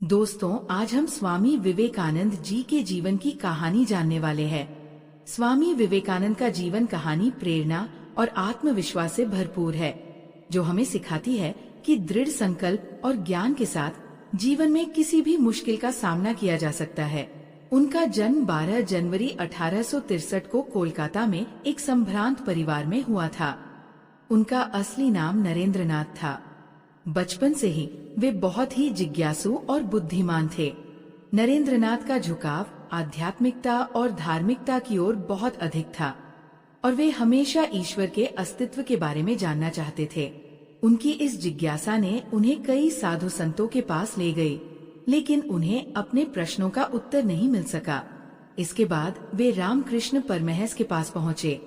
दोस्तों, आज हम स्वामी विवेकानंद जी के जीवन की कहानी जानने वाले हैं। स्वामी विवेकानंद का जीवन कहानी प्रेरणा और आत्मविश्वास से भरपूर है, जो हमें सिखाती है कि दृढ़ संकल्प और ज्ञान के साथ जीवन में किसी भी मुश्किल का सामना किया जा सकता है। उनका जन्म 12 जनवरी 1863 को कोलकाता में एक संभ्रांत परिवार में हुआ था। उनका असली नाम नरेंद्र नाथ था। बचपन से ही वे बहुत ही जिज्ञासु और बुद्धिमान थे। नरेंद्र नाथ का झुकाव आध्यात्मिकता और धार्मिकता की ओर बहुत अधिक था और वे हमेशा ईश्वर के अस्तित्व के बारे में जानना चाहते थे। उनकी इस जिज्ञासा ने उन्हें कई साधु संतों के पास ले गई, लेकिन उन्हें अपने प्रश्नों का उत्तर नहीं मिल सका। इसके बाद वे रामकृष्ण परमहंस के पास पहुँचे।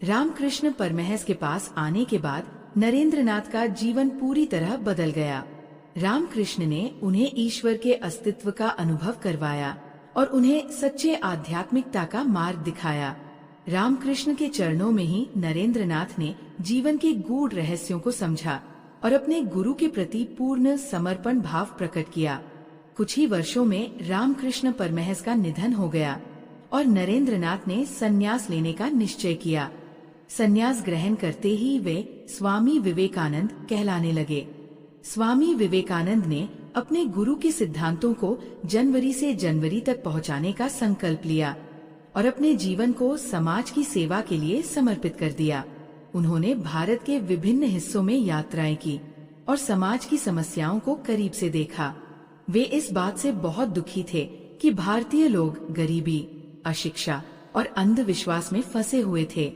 रामकृष्ण परमहंस के पास आने के बाद नरेंद्र नाथ का जीवन पूरी तरह बदल गया। रामकृष्ण ने उन्हें ईश्वर के अस्तित्व का अनुभव करवाया और उन्हें सच्चे आध्यात्मिकता का मार्ग दिखाया। रामकृष्ण के चरणों में ही नरेंद्र नाथ ने जीवन के गूढ़ रहस्यों को समझा और अपने गुरु के प्रति पूर्ण समर्पण भाव प्रकट किया। कुछ ही वर्षों में रामकृष्ण परमहंस का निधन हो गया और नरेंद्र नाथ ने संन्यास लेने का निश्चय किया। संन्यास ग्रहण करते ही वे स्वामी विवेकानंद कहलाने लगे। स्वामी विवेकानंद ने अपने गुरु के सिद्धांतों को जनवरी से जनवरी तक पहुंचाने का संकल्प लिया और अपने जीवन को समाज की सेवा के लिए समर्पित कर दिया। उन्होंने भारत के विभिन्न हिस्सों में यात्राएं की और समाज की समस्याओं को करीब से देखा। वे इस बात से बहुत दुखी थे कि भारतीय लोग गरीबी, अशिक्षा और अंधविश्वास में फंसे हुए थे।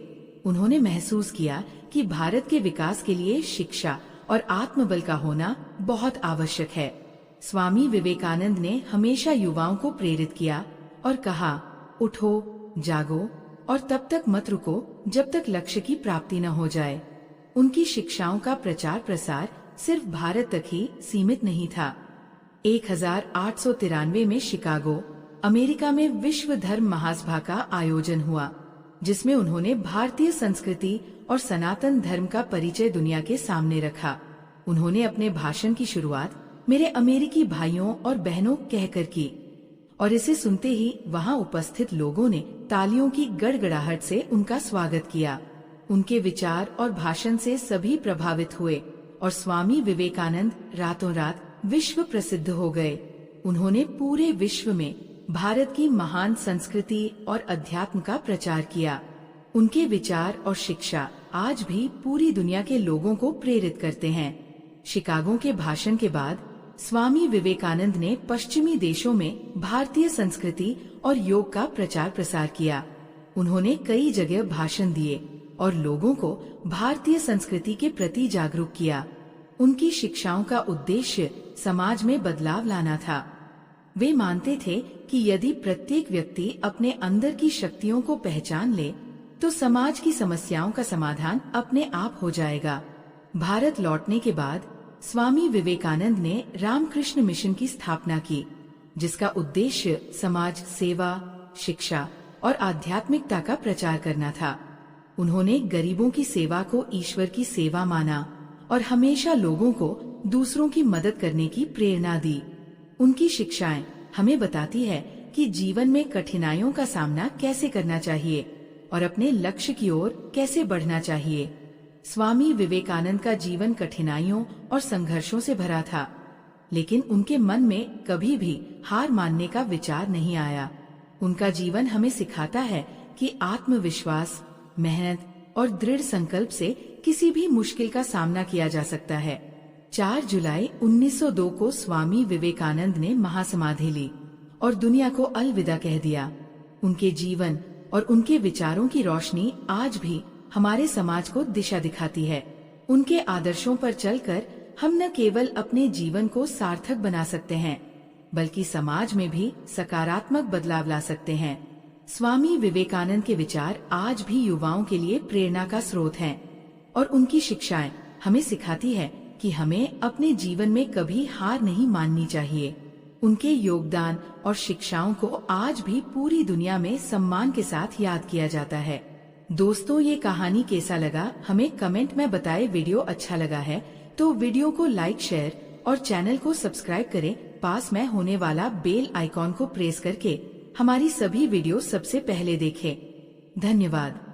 उन्होंने महसूस किया कि भारत के विकास के लिए शिक्षा और आत्मबल का होना बहुत आवश्यक है। स्वामी विवेकानंद ने हमेशा युवाओं को प्रेरित किया और कहा, उठो, जागो और तब तक मत रुको जब तक लक्ष्य की प्राप्ति न हो जाए। उनकी शिक्षाओं का प्रचार प्रसार सिर्फ भारत तक ही सीमित नहीं था। 1893 में शिकागो, अमेरिका में विश्व धर्म महासभा का आयोजन हुआ, जिसमें उन्होंने भारतीय संस्कृति और सनातन धर्म का परिचय दुनिया के सामने रखा। उन्होंने अपने भाषण की शुरुआत मेरे अमेरिकी भाइयों और बहनों कहकर की और इसे सुनते ही वहां उपस्थित लोगों ने तालियों की गड़गड़ाहट से उनका स्वागत किया। उनके विचार और भाषण से सभी प्रभावित हुए और स्वामी विवेकानंद रातों रात विश्व प्रसिद्ध हो गए। उन्होंने पूरे विश्व में भारत की महान संस्कृति और अध्यात्म का प्रचार किया। उनके विचार और शिक्षा आज भी पूरी दुनिया के लोगों को प्रेरित करते हैं। शिकागो के भाषण के बाद स्वामी विवेकानंद ने पश्चिमी देशों में भारतीय संस्कृति और योग का प्रचार प्रसार किया। उन्होंने कई जगह भाषण दिए और लोगों को भारतीय संस्कृति के प्रति जागरूक किया। उनकी शिक्षाओं का उद्देश्य समाज में बदलाव लाना था। वे मानते थे कि यदि प्रत्येक व्यक्ति अपने अंदर की शक्तियों को पहचान ले, तो समाज की समस्याओं का समाधान अपने आप हो जाएगा। भारत लौटने के बाद स्वामी विवेकानंद ने रामकृष्ण मिशन की स्थापना की, जिसका उद्देश्य समाज सेवा, शिक्षा और आध्यात्मिकता का प्रचार करना था। उन्होंने गरीबों की सेवा को ईश्वर की सेवा माना और हमेशा लोगों को दूसरों की मदद करने की प्रेरणा दी। उनकी शिक्षाएं हमें बताती है कि जीवन में कठिनाइयों का सामना कैसे करना चाहिए और अपने लक्ष्य की ओर कैसे बढ़ना चाहिए। स्वामी विवेकानंद का जीवन कठिनाइयों और संघर्षों से भरा था, लेकिन उनके मन में कभी भी हार मानने का विचार नहीं आया। उनका जीवन हमें सिखाता है कि आत्मविश्वास, मेहनत और दृढ़ संकल्प से किसी भी मुश्किल का सामना किया जा सकता है। 4 जुलाई 1902 को स्वामी विवेकानंद ने महासमाधि ली और दुनिया को अलविदा कह दिया। उनके जीवन और उनके विचारों की रोशनी आज भी हमारे समाज को दिशा दिखाती है। उनके आदर्शों पर चलकर हम न केवल अपने जीवन को सार्थक बना सकते हैं, बल्कि समाज में भी सकारात्मक बदलाव ला सकते हैं। स्वामी विवेकानंद के विचार आज भी युवाओं के लिए प्रेरणा का स्रोत हैं और उनकी शिक्षाएं हमें सिखाती है कि हमें अपने जीवन में कभी हार नहीं माननी चाहिए। उनके योगदान और शिक्षाओं को आज भी पूरी दुनिया में सम्मान के साथ याद किया जाता है। दोस्तों, ये कहानी कैसा लगा हमें कमेंट में बताएं। वीडियो अच्छा लगा है तो वीडियो को लाइक, शेयर और चैनल को सब्सक्राइब करें पास में होने वाला बेल आइकॉन को प्रेस करके हमारी सभी वीडियो सबसे पहले देखें। धन्यवाद।